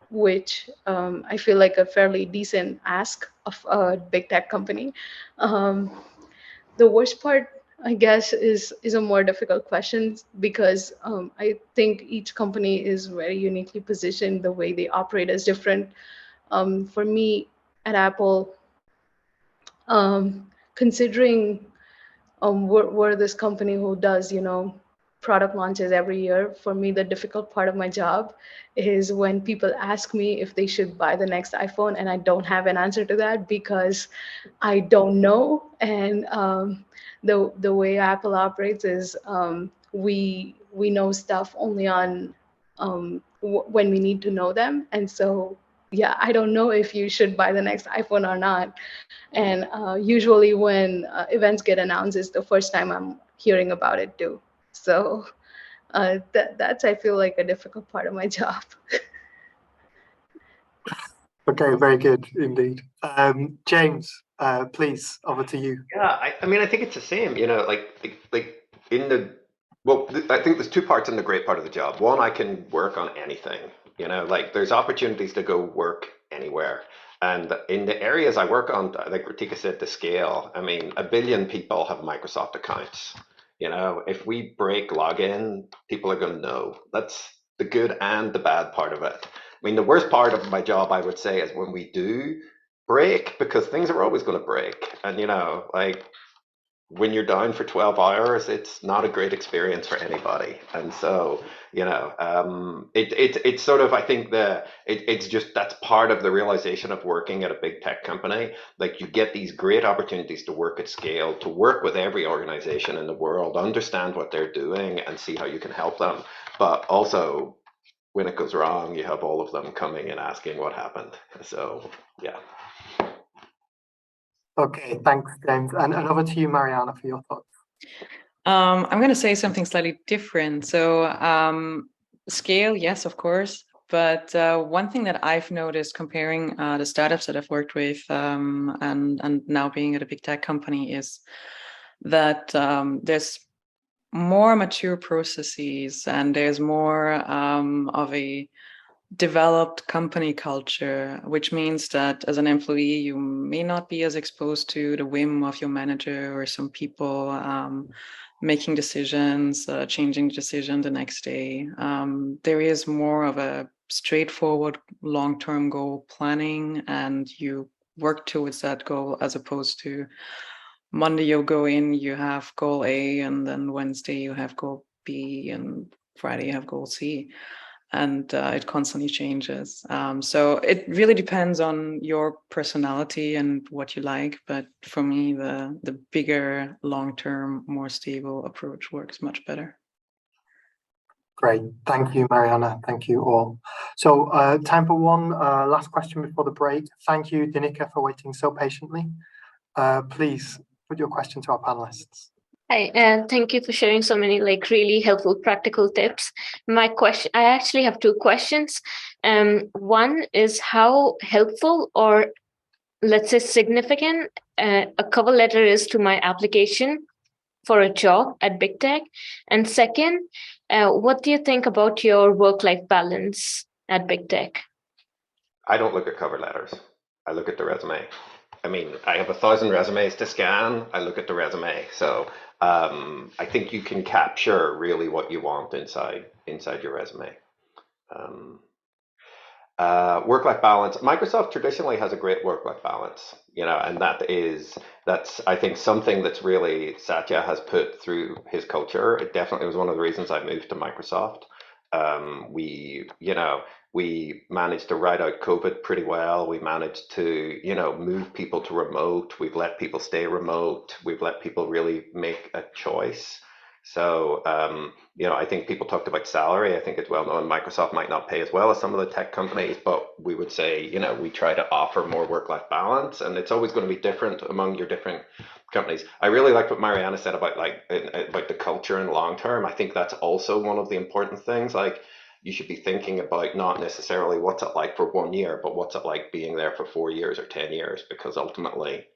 which I feel like a fairly decent ask of a big tech company. The worst part, I guess, is a more difficult question because I think each company is very uniquely positioned. The way they operate is different. For me at Apple, considering we're this company who does, product launches every year. For me, the difficult part of my job is when people ask me if they should buy the next iPhone, and I don't have an answer to that because I don't know. And the way Apple operates is we know stuff only on when we need to know them. And so, yeah, I don't know if you should buy the next iPhone or not. And usually when events get announced, it's the first time I'm hearing about it too. So that's, I feel like, a difficult part of my job. Okay, very good indeed. James, please, over to you. Yeah, I mean, I think it's the same, like in the, well, I think there's two parts in the great part of the job. One, I can work on anything, like there's opportunities to go work anywhere. And in the areas I work on, like Ritika said, the scale, I mean, 1 billion people have Microsoft accounts. If we break login, people are going to know. That's the good and the bad part of it. I mean, the worst part of my job, I would say, is when we do break, because things are always going to break. And, like when you're down for 12 hours, it's not a great experience for anybody. And so, it's sort of, I think it's just, that's part of the realization of working at a big tech company. Like you get these great opportunities to work at scale, to work with every organization in the world, understand what they're doing and see how you can help them. But also when it goes wrong, you have all of them coming and asking what happened. So, yeah. Okay, thanks, James. And over to you, Mariana, for your thoughts. I'm going to say something slightly different. So scale, yes, of course. But one thing that I've noticed comparing the startups that I've worked with and now being at a big tech company is that there's more mature processes and there's more of a developed company culture, which means that as an employee, you may not be as exposed to the whim of your manager or some people making decisions, changing decision the next day. There is more of a straightforward long-term goal planning, and you work towards that goal as opposed to Monday you go in, you have goal A, and then Wednesday you have goal B, and Friday you have goal C. And it constantly changes. So it really depends on your personality and what you like. But for me, the bigger, long-term, more stable approach works much better. Great. Thank you, Mariana. Thank you all. So time for one last question before the break. Thank you, Danica, for waiting so patiently. Please put your question to our panelists. Hi, and thank you for sharing so many really helpful practical tips. My question, I actually have two questions. One is how helpful or let's say significant a cover letter is to my application for a job at big tech. And second, what do you think about your work-life balance at big tech? I don't look at cover letters. I look at the resume. I mean, I have 1,000 resumes to scan. I look at the resume. So I think you can capture really what you want inside your resume. Work-life balance. Microsoft traditionally has a great work-life balance, and that's I think something that's really Satya has put through his culture. It definitely was one of the reasons I moved to Microsoft. We managed to ride out COVID pretty well. We managed to, move people to remote. We've let people stay remote. We've let people really make a choice. So, I think people talked about salary. I think it's well known Microsoft might not pay as well as some of the tech companies, but we would say, we try to offer more work-life balance, and it's always going to be different among your different companies. I really liked what Mariana said about the culture and long term. I think that's also one of the important things. Like, you should be thinking about not necessarily what's it like for 1 year, but what's it like being there for 4 years or 10 years, because ultimately,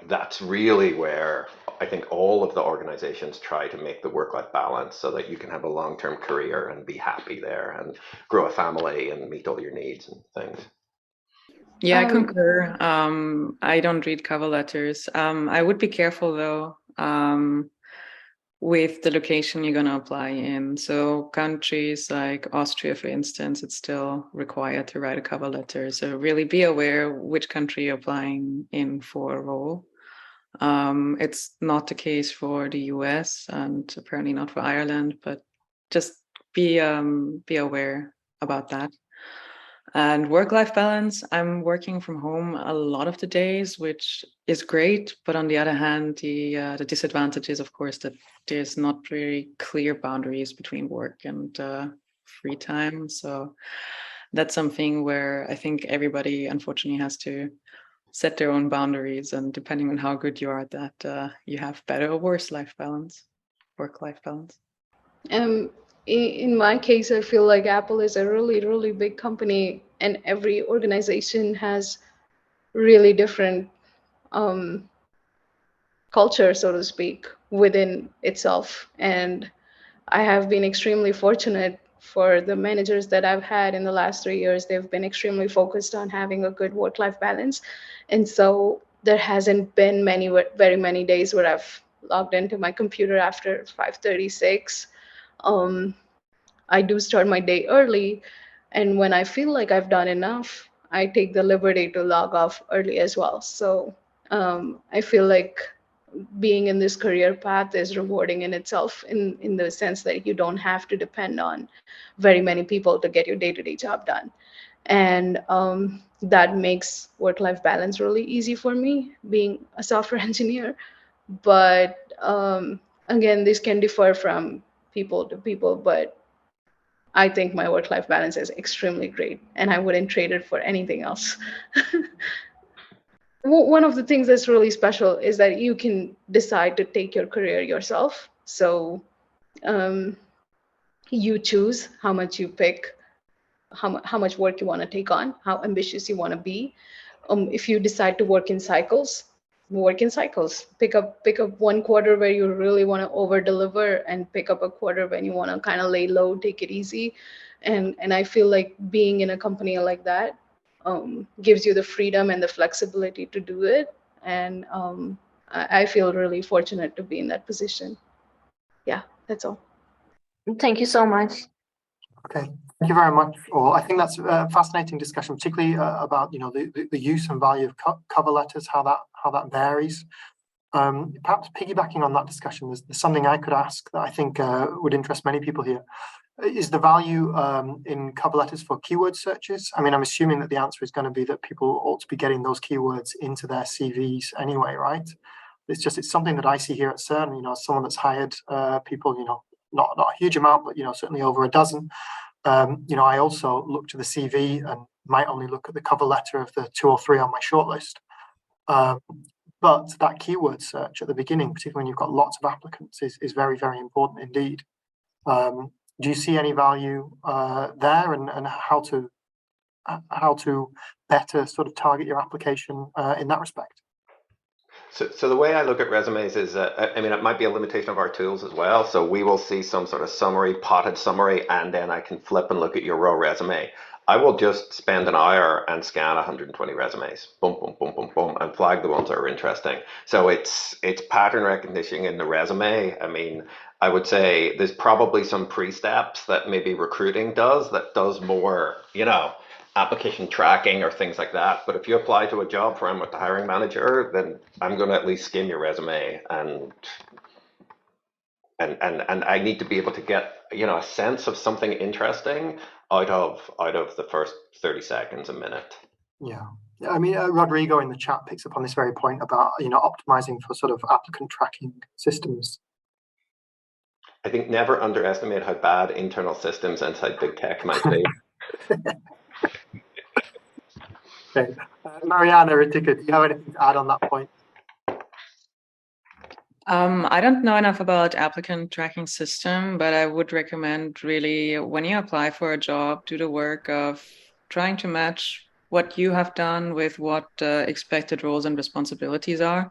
that's really where I think all of the organizations try to make the work-life balance so that you can have a long-term career and be happy there and grow a family and meet all your needs and things. Yeah, I concur. I don't read cover letters. I would be careful though with the location you're going to apply in. So countries like Austria, for instance, it's still required to write a cover letter. So really be aware which country you're applying in for a role. It's not the case for the US and apparently not for Ireland, but just be aware about that. And work-life balance, I'm working from home a lot of the days, which is great. But on the other hand, the disadvantage is, of course, that there's not very clear boundaries between work and free time. So that's something where I think everybody, unfortunately, has to set their own boundaries. And depending on how good you are at that, you have better or worse life balance, work-life balance. In my case, I feel like Apple is a really, really big company, and every organization has really different culture, so to speak, within itself. And I have been extremely fortunate for the managers that I've had in the last 3 years. They've been extremely focused on having a good work-life balance. And so there hasn't been very many days where I've logged into my computer after 5:36. I do start my day early, and when I feel like I've done enough, I take the liberty to log off early as well. So I feel like being in this career path is rewarding in itself, in the sense that you don't have to depend on very many people to get your day-to-day job done. And that makes work-life balance really easy for me, being a software engineer. But again, this can differ from people to people, but I think my work-life balance is extremely great, and I wouldn't trade it for anything else. One of the things that's really special is that you can decide to take your career yourself. So you choose how much you pick, how much work you want to take on, how ambitious you want to be. If you decide to work in cycles, work in cycles. Pick up 1 quarter where you really want to over deliver, and pick up a quarter when you want to kind of lay low, take it easy. And I feel like being in a company like that gives you the freedom and the flexibility to do it. And I feel really fortunate to be in that position. Yeah, that's all. Thank you so much. Okay, thank you very much. Well, I think that's a fascinating discussion, particularly about the use and value of cover letters, how that varies. Perhaps piggybacking on that discussion, there's something I could ask that I think would interest many people here. Is the value in cover letters for keyword searches? I mean, I'm assuming that the answer is going to be that people ought to be getting those keywords into their CVs anyway, right? It's something that I see here at CERN. As someone that's hired people, not a huge amount, but certainly over a dozen. I also look to the CV and might only look at the cover letter of the 2 or 3 on my shortlist. But that keyword search at the beginning, particularly when you've got lots of applicants, is very, very important indeed. Do you see any value there, and how to better sort of target your application in that respect? So the way I look at resumes is, I mean, it might be a limitation of our tools as well. So we will see some sort of summary, potted summary, and then I can flip and look at your raw resume. I will just spend an hour and scan 120 resumes, boom, boom, boom, boom, boom, and flag the ones that are interesting. So it's pattern recognition in the resume. I mean, I would say there's probably some pre-steps that maybe recruiting does more, application tracking or things like that. But if you apply to a job where I'm with the hiring manager, then I'm going to at least skim your resume, and I need to be able to get a sense of something interesting out of the first 30 seconds, a minute. Yeah. I mean, Rodrigo in the chat picks up on this very point about optimizing for sort of applicant tracking systems. I think never underestimate how bad internal systems inside big tech might be. Okay. Mariana, Ritika, do you have anything to add on that point? I don't know enough about applicant tracking system, but I would recommend really when you apply for a job, do the work of trying to match what you have done with what expected roles and responsibilities are.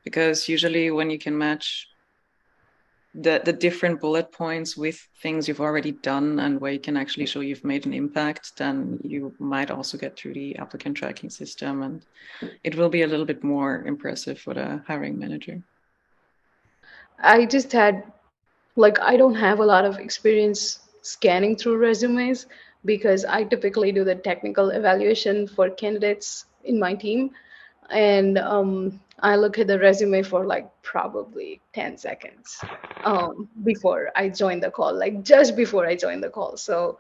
Because usually when you can match the different bullet points with things you've already done and where you can actually show you've made an impact, then you might also get through the applicant tracking system, and it will be a little bit more impressive for the hiring manager. I just had, I don't have a lot of experience scanning through resumes because I typically do the technical evaluation for candidates in my team. And I look at the resume for probably 10 seconds before I join the call, just before I join the call. So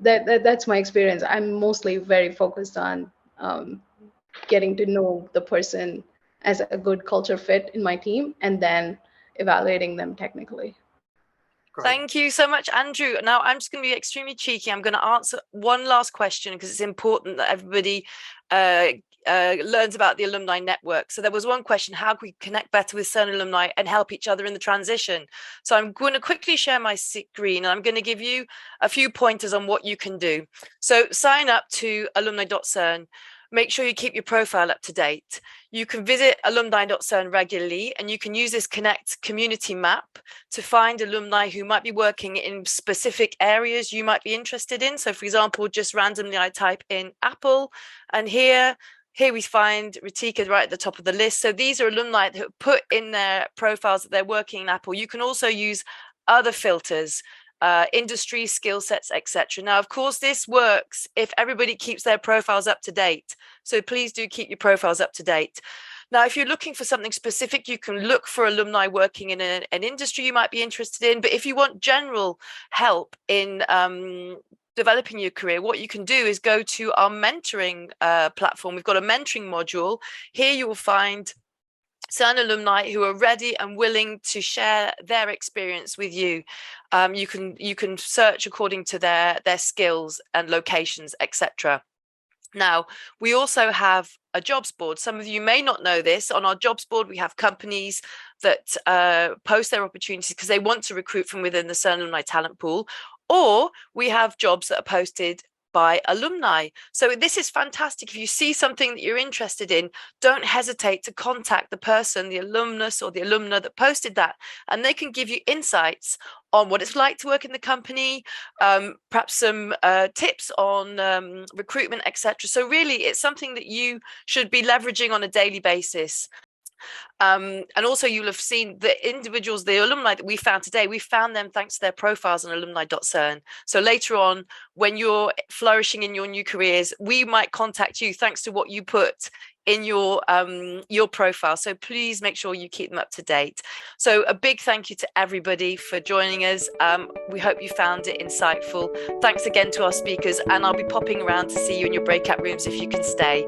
that's my experience. I'm mostly very focused on getting to know the person as a good culture fit in my team and then evaluating them technically. Great. Thank you so much, Andrew. Now, I'm just going to be extremely cheeky. I'm going to answer one last question because it's important that everybody learns about the alumni network. So there was one question: how can we connect better with CERN alumni and help each other in the transition? So I'm going to quickly share my screen, and I'm going to give you a few pointers on what you can do. So sign up to alumni.cern. Make sure you keep your profile up to date. You can visit alumni.cern regularly, and you can use this Connect community map to find alumni who might be working in specific areas you might be interested in. So for example, just randomly I type in Apple, and here we find Ritika right at the top of the list. So these are alumni that have put in their profiles that they're working in Apple. You can also use other filters, industry, skill sets, etc. Now, of course, this works if everybody keeps their profiles up to date. So please do keep your profiles up to date. Now, if you're looking for something specific, you can look for alumni working in an industry you might be interested in. But if you want general help in developing your career, what you can do is go to our mentoring platform. We've got a mentoring module. Here you will find CERN alumni who are ready and willing to share their experience with you. You can search according to their skills and locations, etc. Now, we also have a jobs board. Some of you may not know this. On our jobs board, we have companies that post their opportunities because they want to recruit from within the CERN alumni talent pool, or we have jobs that are posted by alumni. So this is fantastic. If you see something that you're interested in, don't hesitate to contact the person, the alumnus or the alumna that posted that, and they can give you insights on what it's like to work in the company, perhaps some tips on recruitment, etc. So really, it's something that you should be leveraging on a daily basis. And also you'll have seen the individuals, the alumni that we found today, we found them thanks to their profiles on alumni.cern. So later on, when you're flourishing in your new careers, we might contact you thanks to what you put in your profile. So please make sure you keep them up to date. So a big thank you to everybody for joining us. We hope you found it insightful. Thanks again to our speakers, and I'll be popping around to see you in your breakout rooms if you can stay.